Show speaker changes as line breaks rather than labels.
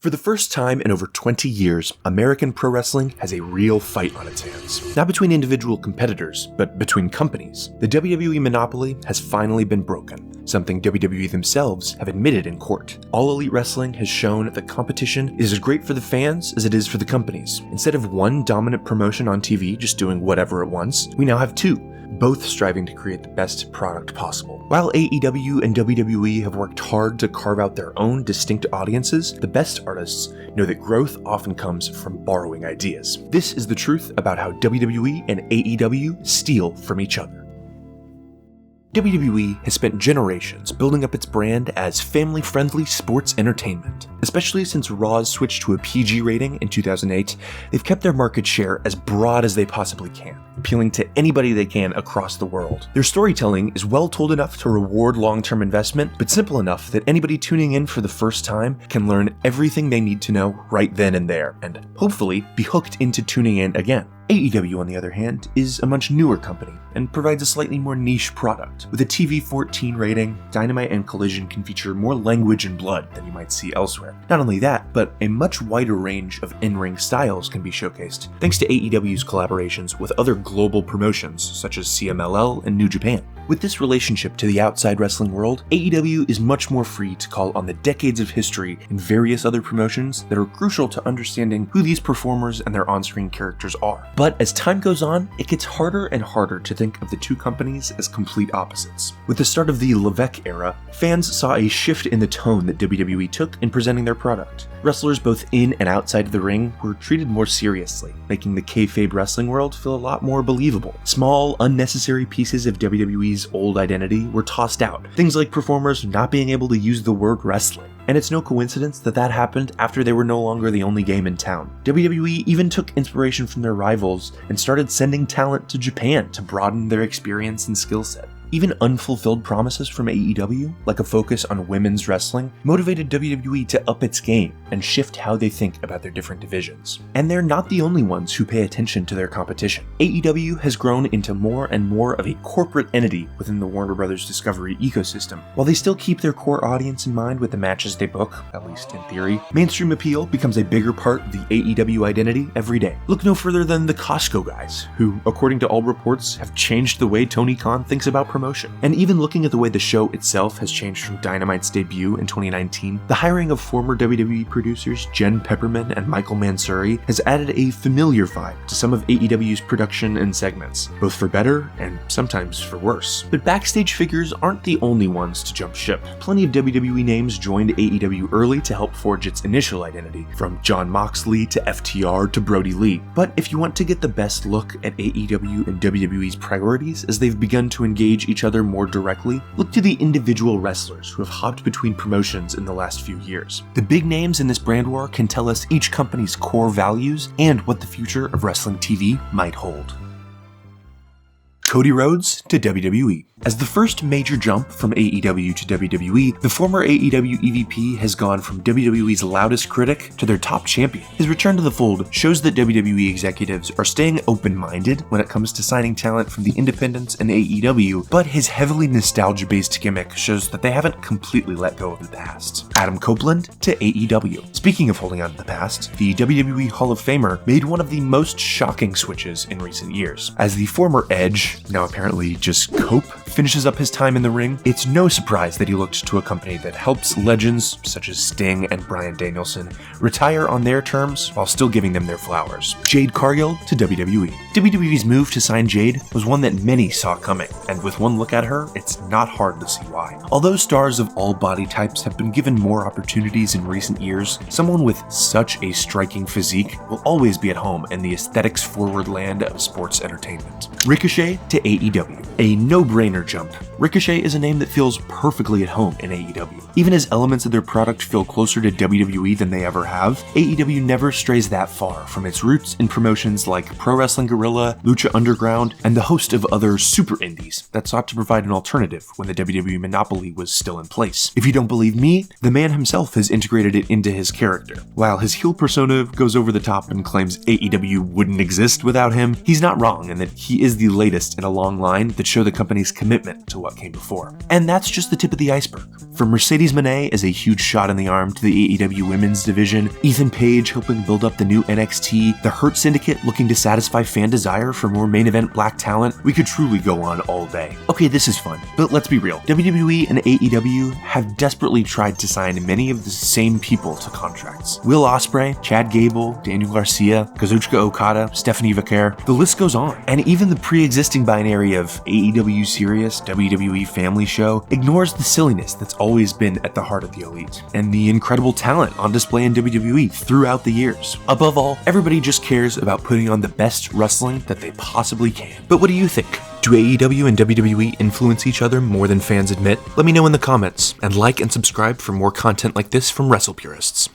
For the first time in over 20 years, American pro wrestling has a real fight on its hands. Not between individual competitors, but between companies. The WWE monopoly has finally been broken, something WWE themselves have admitted in court. All Elite Wrestling has shown that competition is as great for the fans as it is for the companies. Instead of one dominant promotion on TV just doing whatever it wants, we now have two, both striving to create the best product possible. While AEW and WWE have worked hard to carve out their own distinct audiences, the best artists know that growth often comes from borrowing ideas. This is the truth about how WWE and AEW steal from each other. WWE has spent generations building up its brand as family-friendly sports entertainment. Especially since Raw's switched to a PG rating in 2008, they've kept their market share as broad as they possibly can, appealing to anybody they can across the world. Their storytelling is well told enough to reward long-term investment, but simple enough that anybody tuning in for the first time can learn everything they need to know right then and there, and hopefully be hooked into tuning in again. AEW, on the other hand, is a much newer company and provides a slightly more niche product. With a TV-14 rating, Dynamite and Collision can feature more language and blood than you might see elsewhere. Not only that, but a much wider range of in-ring styles can be showcased, thanks to AEW's collaborations with other global promotions such as CMLL and New Japan. With this relationship to the outside wrestling world, AEW is much more free to call on the decades of history and various other promotions that are crucial to understanding who these performers and their on-screen characters are. But as time goes on, it gets harder and harder to think of the two companies as complete opposites. With the start of the Levesque era, fans saw a shift in the tone that WWE took in presenting their product. Wrestlers both in and outside of the ring were treated more seriously, making the kayfabe wrestling world feel a lot more believable. Small, unnecessary pieces of WWE's old identity were tossed out, things like performers not being able to use the word wrestling. And it's no coincidence that that happened after they were no longer the only game in town. WWE even took inspiration from their rivals and started sending talent to Japan to broaden their experience and skill set. Even unfulfilled promises from AEW, like a focus on women's wrestling, motivated WWE to up its game and shift how they think about their different divisions. And they're not the only ones who pay attention to their competition. AEW has grown into more and more of a corporate entity within the Warner Bros. Discovery ecosystem. While they still keep their core audience in mind with the matches they book, at least in theory, mainstream appeal becomes a bigger part of the AEW identity every day. Look no further than the Costco guys, who, according to all reports, have changed the way Tony Khan thinks about promotion. And even looking at the way the show itself has changed from Dynamite's debut in 2019, the hiring of former WWE producers Jen Pepperman and Michael Mansouri has added a familiar vibe to some of AEW's production and segments, both for better and sometimes for worse. But backstage figures aren't the only ones to jump ship. Plenty of WWE names joined AEW early to help forge its initial identity, from Jon Moxley to FTR to Brody Lee. But if you want to get the best look at AEW and WWE's priorities as they've begun to engage each other more directly, look to the individual wrestlers who have hopped between promotions in the last few years. The big names in this brand war can tell us each company's core values and what the future of wrestling TV might hold. Cody Rhodes to WWE. As the first major jump from AEW to WWE, the former AEW EVP has gone from WWE's loudest critic to their top champion. His return to the fold shows that WWE executives are staying open-minded when it comes to signing talent from the independents and AEW, but his heavily nostalgia-based gimmick shows that they haven't completely let go of the past. Adam Copeland to AEW. Speaking of holding on to the past, the WWE Hall of Famer made one of the most shocking switches in recent years. As the former Edge, now apparently just Cope, finishes up his time in the ring, it's no surprise that he looked to a company that helps legends such as Sting and Bryan Danielson retire on their terms while still giving them their flowers. Jade Cargill to WWE. WWE's move to sign Jade was one that many saw coming, and with one look at her, it's not hard to see why. Although stars of all body types have been given more opportunities in recent years, someone with such a striking physique will always be at home in the aesthetics-forward land of sports entertainment. Ricochet to AEW. A no-brainer jump. Ricochet is a name that feels perfectly at home in AEW. Even as elements of their product feel closer to WWE than they ever have, AEW never strays that far from its roots in promotions like Pro Wrestling Guerrilla, Lucha Underground, and the host of other super indies that sought to provide an alternative when the WWE monopoly was still in place. If you don't believe me, the man himself has integrated it into his character. While his heel persona goes over the top and claims AEW wouldn't exist without him, he's not wrong in that he is the latest in a long line that show the company's commitment to what came before. And that's just the tip of the iceberg. From Mercedes Moné as a huge shot in the arm to the AEW women's division, Ethan Page helping build up the new NXT, the Hurt Syndicate looking to satisfy fan desire for more main event black talent, we could truly go on all day. Okay, this is fun, but let's be real. WWE and AEW have desperately tried to sign many of the same people to contracts. Will Ospreay, Chad Gable, Daniel Garcia, Kazuchika Okada, Stephanie Vaquer, the list goes on. And even the pre-existing binary of AEW Serious, WWE Family Show ignores the silliness that's always been at the heart of the Elite, and the incredible talent on display in WWE throughout the years. Above all, everybody just cares about putting on the best wrestling that they possibly can. But what do you think? Do AEW and WWE influence each other more than fans admit? Let me know in the comments, and like and subscribe for more content like this from Wrestle Purists.